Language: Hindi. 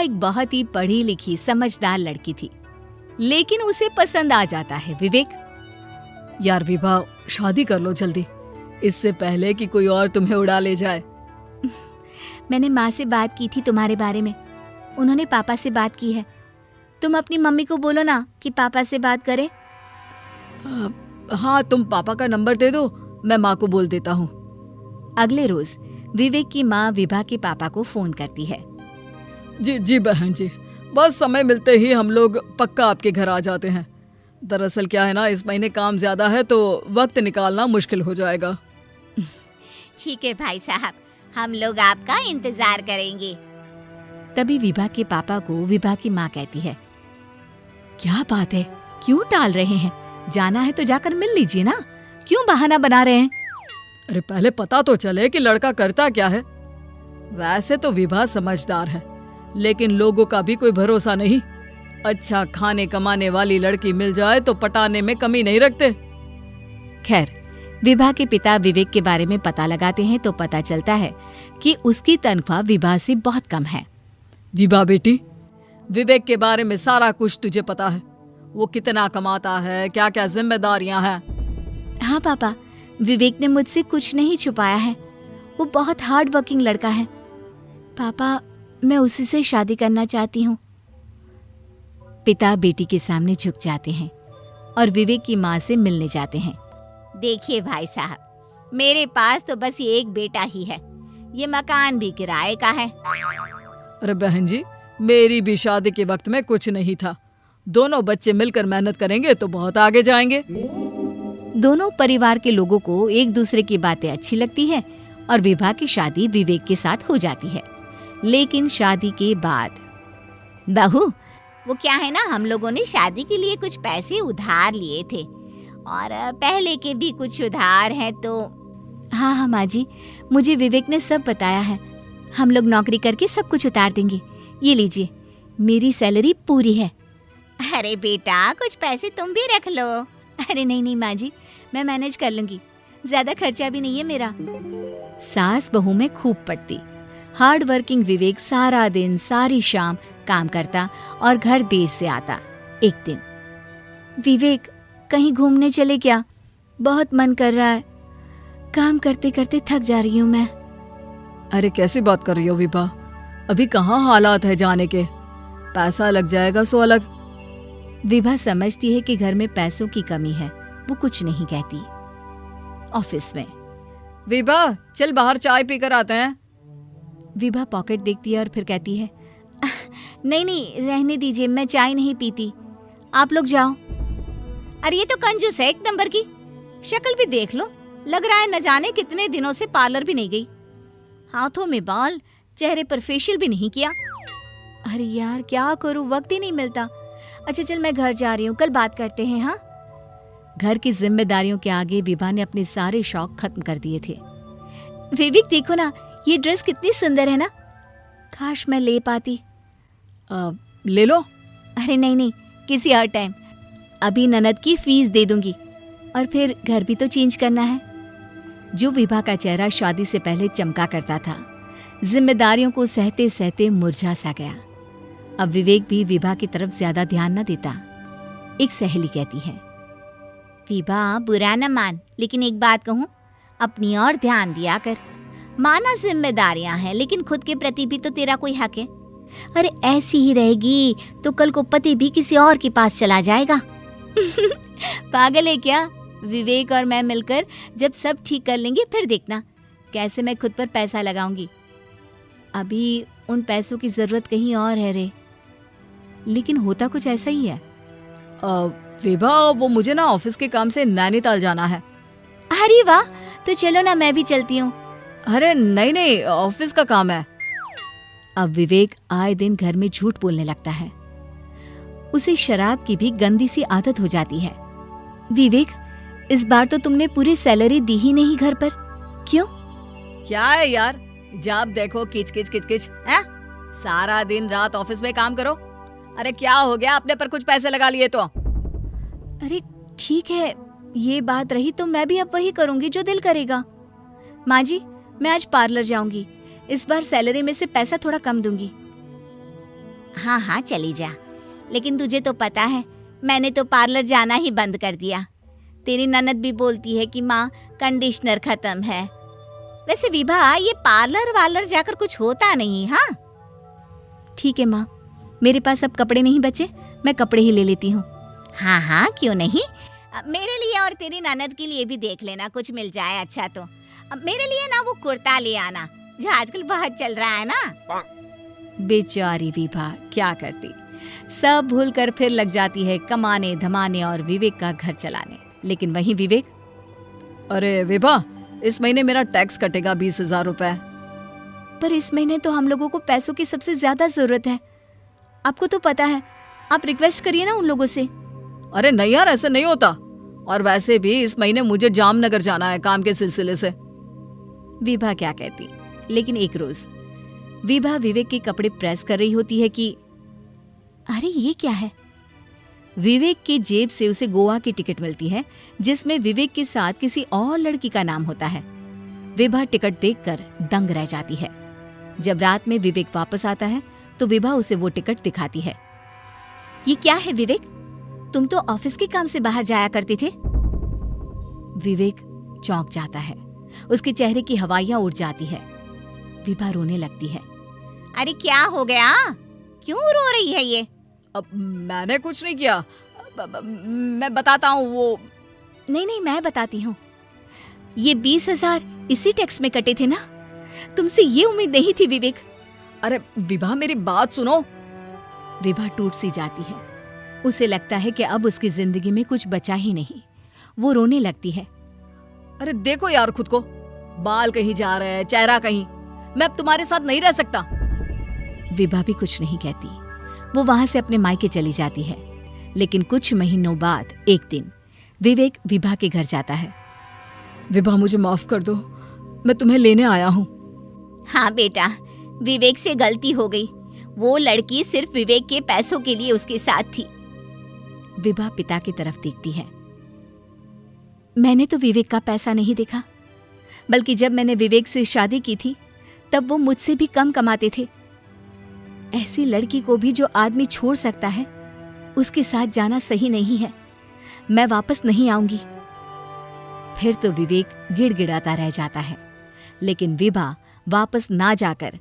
एक बहुत ही पढ़ी लिखी समझदार लड़की थी, लेकिन उसे पसंद आ जाता है विवेक। यार विभा, शादी कर लो जल्दी, इससे पहले कि कोई और तुम्हें उड़ा ले जाए। मैंने माँ से बात की थी तुम्हारे बारे में, उन्होंने पापा से बात की है। तुम अपनी मम्मी को बोलो ना कि पापा से बात करे। हाँ, तुम पापा का नंबर दे दो, मैं माँ को बोल देता हूँ। अगले रोज विवेक की माँ विभा के पापा को फोन करती है। जी बहन जी, बस समय मिलते ही हम लोग पक्का आपके घर आ जाते हैं। दरअसल क्या है ना, इस महीने काम ज्यादा है तो वक्त निकालना मुश्किल हो जाएगा। ठीक है भाई साहब, हम लोग आपका इंतजार करेंगे। तभी विभा के पापा को विभा की माँ कहती है, क्या बात है, क्यों टाल रहे हैं? जाना है तो जाकर मिल लीजिए ना, क्यों बहाना बना रहे हैं? अरे पहले पता तो चले कि लड़का करता क्या है। वैसे तो विभा समझदार है, लेकिन लोगों का भी कोई भरोसा नहीं। अच्छा खाने कमाने वाली लड़की मिल जाए तो पटाने में कमी नहीं रखते। खैर, विभा के पिता विवेक के बारे में पता लगाते हैं तो पता चलता है कि उसकी तनख्वाह विभा से बहुत कम है। विभा बेटी, विवेक के बारे में सारा कुछ तुझे पता है। वो कितना कमाता है, क्या क्या जिम्मेदारियां हैं। हाँ पापा, विवेक ने मुझसे कुछ नहीं छुपाया है। वो बहुत हार्ड वर्किंग लड़का है। पापा, मैं उसी से शादी करना चाहती हूँ। पिता बेटी के सामने झुक जाते हैं और विवेक की माँ से मिलने जाते हैं। देखिए भाई साहब, मेरे पास तो बस ये एक बेटा ही है। ये मकान भी किराए का है। अरे बहन जी, मेरी भी शादी के वक्त में कुछ नहीं था। दोनों बच्चे मिलकर मेहनत करेंगे तो बहुत आगे जाएंगे। दोनों परिवार के लोगों को एक दूसरे की बातें अच्छी लगती है और विभा की शादी विवेक के साथ हो जाती है। लेकिन शादी के बाद बहू, वो क्या है ना, हम लोगों ने शादी के लिए कुछ पैसे उधार लिए थे और पहले के भी कुछ उधार हैं तो। हाँ माँ जी, मुझे विवेक ने सब बताया है। हम लोग नौकरी करके सब कुछ उतार देंगे। ये लीजिए, मेरी सैलरी पूरी है। अरे बेटा, कुछ पैसे तुम भी रख लो। अरे नहीं माँ जी, मैं मैनेज कर लूंगी, ज्यादा खर्चा भी नहीं है मेरा। सास बहू में खूब पड़ती। हार्ड वर्किंग विवेक सारा दिन सारी शाम काम करता और घर देर से आता। एक दिन, विवेक कहीं घूमने चले क्या? बहुत मन कर रहा है। काम करते करते थक जा रही हूँ मैं। अरे कैसी बात कर रही हो विभा, अभी कहाँ हालात है जाने के, पैसा लग जाएगा सो अलग। विभा समझती है कि घर में पैसों की कमी है, वो कुछ नहीं कहती। ऑफिस में, विभा चल बाहर चाय पीकर आते हैं। विभा पॉकेट देखती है और फिर कहती है, नहीं रहने दीजिए, मैं चाय नहीं पीती, आप लोग जाओ। अरे ये तो कंजूस है एक नंबर की। शक्ल भी देख लो, लग रहा है न जाने कितने दिनों से पार्लर भी नहीं गई। हाथों में बाल, चेहरे पर फेशियल भी नहीं किया। अरे यार क्या करूं, वक्त ही नहीं मिलता। अच्छा चल, मैं घर जा रही हूँ, कल बात करते हैं। हाँ, घर की जिम्मेदारियों के आगे विभा ने अपने सारे शौक खत्म कर दिए थे। विवेक देखो ना, ये ड्रेस कितनी सुंदर है ना, काश मैं ले पाती। ले लो। अरे नहीं, किसी और टाइम। अभी ननद की फीस दे दूंगी और फिर घर भी तो चेंज करना है। जो विभा का चेहरा शादी से पहले चमका करता था, जिम्मेदारियों को सहते सहते मुरझा सा गया। अब विवेक भी विभा की तरफ ज्यादा ध्यान न देता। एक सहेली कहती है, विभा बुरा न मान, लेकिन एक बात कहूँ, अपनी और ध्यान दिया कर। माना जिम्मेदारियां हैं, लेकिन खुद के प्रति भी तो तेरा कोई हक है। अरे ऐसी ही रहेगी तो कल को पति भी किसी और के पास चला जाएगा। पागल है क्या? विवेक और मैं मिलकर जब सब ठीक कर लेंगे फिर देखना कैसे मैं खुद पर पैसा लगाऊंगी। अभी उन पैसों की जरूरत कहीं और है रे। लेकिन होता कुछ ऐसा ही है। विभा, वो मुझे ना ऑफिस के काम से नैनीताल जाना है। अरे वाह, तो चलो ना, मैं भी चलती हूँ। अरे नहीं, ऑफिस का काम है। अब विवेक आए दिन घर में झूठ बोलने लगता है। उसे शराब की भी गंदी सी आदत हो जाती है। विवेक, इस बार तो तुमने पूरी सैलरी दी ही नहीं घर पर, क्यों? क्या है यार, जब देखो किच किच है? सारा दिन रात ऑफिस में काम करो। अरे क्या हो गया, अपने पर कुछ पैसे लगा लिए तो। अरे ठीक है, ये बात रही तो मैं भी अब वही करूंगी जो दिल करेगा। माँ जी, मैं आज पार्लर जाऊंगी, इस बार सैलरी में से पैसा थोड़ा कम दूंगी। हाँ हाँ चली जा, लेकिन तुझे तो पता है मैंने तो पार्लर जाना ही बंद कर दिया। तेरी ननद भी बोलती है कि माँ कंडीशनर खत्म है। वैसे विभा, ये पार्लर वार्लर जाकर कुछ होता नहीं। हाँ ठीक है माँ, मेरे पास अब कपड़े नहीं बचे, मैं कपड़े ही ले लेती हूँ। हाँ हाँ क्यों नहीं, मेरे लिए और तेरी ननद के लिए भी देख लेना, कुछ मिल जाए अच्छा तो। मेरे लिए ना वो कुर्ता ले आना जो आजकल बहुत चल रहा है ना। बेचारी विभा क्या करती, सब भूल कर फिर लग जाती है कमाने धमाने और विवेक का घर चलाने। लेकिन वहीं विवेक, अरे विभा, इस महीने मेरा टैक्स कटेगा 20,000 रुपए। पर इस महीने तो हम लोगों को पैसों की सबसे ज्यादा जरूरत है। आपको तो पता है, आप रिक्वेस्ट करिए ना उन लोगों से। अरे नहीं यार, ऐसे नहीं होता। और वैसे भी इस महीने मुझे जामनगर जाना है काम के सिलसिले से। विभा क्या कहती, लेकिन एक रोज विभा विवेक के कपड़े प्रेस कर रही होती है कि अरे ये क्या है। विवेक की जेब से उसे गोवा की टिकट मिलती है जिसमें विवेक के साथ किसी और लड़की का नाम होता है। विभा टिकट देखकर दंग रह जाती है। जब रात में विवेक वापस आता है तो विभा उसे वो टिकट दिखाती है। ये क्या है विवेक, तुम तो ऑफिस के काम से बाहर जाया करते थे। विवेक चौंक जाता है, उसके चेहरे की हवाइयां उड़ जाती है। विभा रोने लगती है। अरे क्या हो गया, क्यों रो रही है ये? अब मैंने कुछ नहीं किया, मैं बताता हूँ। वो नहीं, मैं बताती हूँ। ये 20,000 इसी टैक्स में कटे थे ना, तुमसे ये उम्मीद नहीं थी विवेक। अरे विभा, मेरी बात सुनो। विभा टूट सी जाती है, उसे लगता है कि अब उसकी जिंदगी में कुछ बचा ही नहीं। वो रोने लगती है। अरे देखो यार खुद को, बाल कहीं जा रहे हैं, चेहरा कहीं। मैं अब तुम्हारे साथ नहीं रह सकता। विभा भी कुछ नहीं कहती, वो वहां से अपने मायके चली जाती है। लेकिन कुछ महीनों बाद एक दिन विवेक विभा के घर जाता है। विभा, मुझे माफ कर दो, मैं तुम्हें लेने आया हूँ। हाँ बेटा, विवेक से गलती हो गई। वो लड़की सिर्फ विवेक के पैसों के लिए उसके साथ थी। विभा पिता की तरफ देखती है। मैंने तो विवेक का पैसा नहीं देखा, बल्कि जब मैंने विवेक से शादी की थी तब वो मुझसे भी कम कमाते थे। ऐसी लड़की को भी जो आदमी छोड़ सकता है, उसके साथ जाना सही नहीं है। मैं वापस नहीं आऊंगी। फिर तो विवेक गिड़गिड़ाता रह जाता है, लेकिन विभा वापस ना जाकर